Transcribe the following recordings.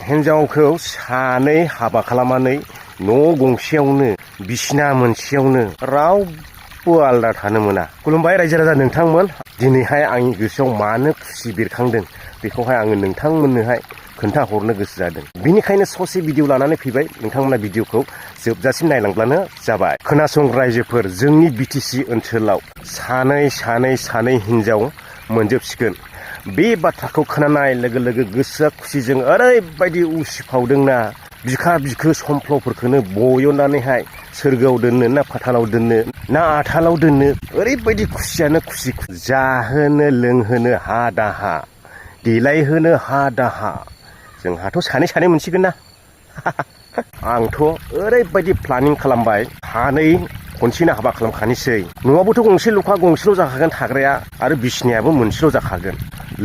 हिन्जावखौ सानै हाबा खालामनानै न' गंसेयावनो बिसिना मोनसेयावनो रावबो आलादा थानो मोना। खुलुमबाय रायजो राजा नोंथांमोन, दिनैहाय आंनि गोसोआव मानो खुसि बेरखांदों बेखौहाय आङो नोंथांमोननोहाय खोन्थाहरनो गोसो जादों। बिनिखायनो ससे भिडिअ लानानै फैबाय, नोंथांमोना भिडिअखौ जोबजासिम नायलांब्लानो जाबाय। खोनासं रायजोफोर, जोंनि बिटिसि ओनसोलाव सानै हिन्जाव मोनजोबसिगोन। बे बाथ्राखौ खोनानाय लोगो लोगो गोसोआ खुसिजों ओरैबायदि उसिफावदोंना, बिखा बिखो समफ्लफोरखौनो बयननानैहाय सोरगोआव दोननो ना फाथालाव दोननो ना आथालाव दोननो, ओरैबायदि खुसियानो खुसि। जाहोनो लोंहोनो हा दाहा, देलायहोनो हा दाहा, जोंहाथ' सानै मोनसिगोन ना। आंथ' ओरैबायदि प्लानिं खालामबाय, सानै खनसेनो हाबा खालामखानोसै। न'आबोथ' गंसेल' जाखागोन थाग्राया, आरो बिसिनायाबो मोनसेल' जाखागोन।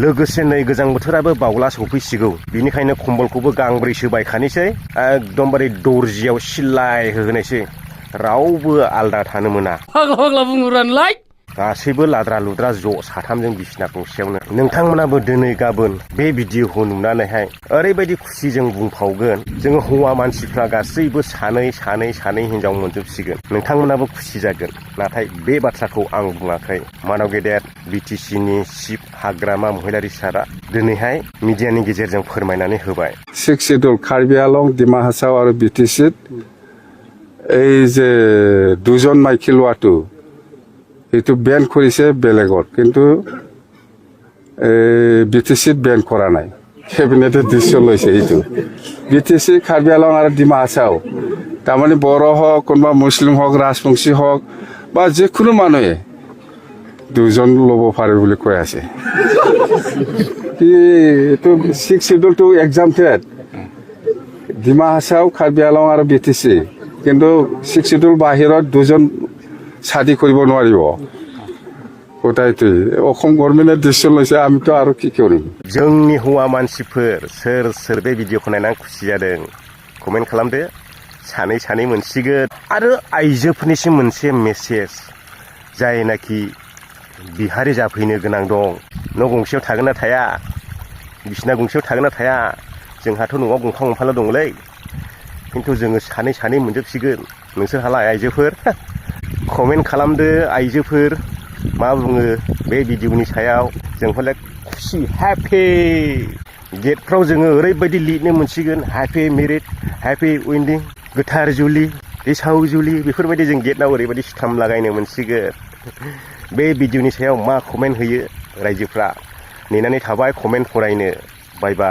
लोगोसे नै गोजां बोथोराबो बावला सफैसिगौ, बिनिखायनो कम्बलखौबो गांब्रैसो बायखानोसै। एकदमबारे दर्जियाव सिलाय होहोनोसै, रावबो आलदा थानो मोना। फाग्ला बुंहरानोलाय। गासैबो लाद्रा लुद्रा ज' साथामजों बिसिना गंसेयावनो। नोंथांमोनाबो दिनै गाबोन बे भिडिअखौ नुनानैहाय ओरैबायदि खुसिजों बुंफावगोन, जोङो हौवा मानसिफ्रा गासैबो सानै हिन्जाव मोनजोबसिगोन। नोंथांमोनाबो खुसि जागोन। नाथाय बे बाथ्राखौ आं बुङाखै, मानाव गेदेर बिटिसिनि चिफ हाग्रामा महिलारि सारा दिनैहाय मिडियानि गेजेरजों फोरमायनानै होबाय। 6 শিডিউল কাৰ্বি আলং, ডিমা হাছাও আৰু বিটিচিত এই যে দুজন মাইকী লোৱাটো এইটো বেন কৰিছে বেলেগত, কিন্তু বিটিচিত বেন কৰা নাই। কেবিনেটে ডিচিছন লৈছে এইটো। বিটিচি, কাৰ্বি আলং আৰু ডিমা হাছাও, তাৰমানে বড়ো হওক, কোনোবা মুছলিম হওক, ৰাজবংশী হওক বা যিকোনো মানুহে দুজন ল'ব পাৰে বুলি কৈ আছে। এইটো 6 শিডিউলটো এক্সামটেড ডিমা হাছাও, কাৰ্বি আলং আৰু বিটিচি, কিন্তু 6 শিডিউল বাহিৰত দুজন শাদী কৰিব নোৱাৰিব। গটাইটো অসম গভर्नमेन्टआ ডিচিছन লৈছে, আমিতো আৰু কি কৰিম। जोंनि हौवा मानसिफोर सोर बे भिडिअखौ नायनानै खुसि जादों कमेन्ट खालामदो। सानै मोनसिगोन। आरो आइजोफोरनिसिम मोनसे मेसेज, जायनाखि बिहारि जाफैनो गोनां दं, न' गंसेयाव थागोन ना थाया, बिसिना गंसेयाव थागोन ना थाया, जोंहाथ' न'आव गंफा-गंफाल' दंलै, खिन्थु जोङो सानै मोनजोबसिगोन। नोंसोरहालाय आइजोफोर? कमेन्ट खालामदो आइजोफोर, मा बुङो बे भिडिअनि सायाव। जोंफोरलाय खुसि, हेपि। गेटफ्राव जोङो ओरैबायदि लिरनो मोनसिगोन, हेपि मेरिड, हेपि वेडिं, गोथार जुलि, गेसाव जुलि, बेफोरबायदि जों गेटआव ओरैबायदि स्टाम्प लागायनो मोनसिगोन। बे भिडिअनि सायाव मा कमेन्ट होयो रायजोफ्रा? नेनानै थाबाय कमेन्ट फरायनो। बाय बाय।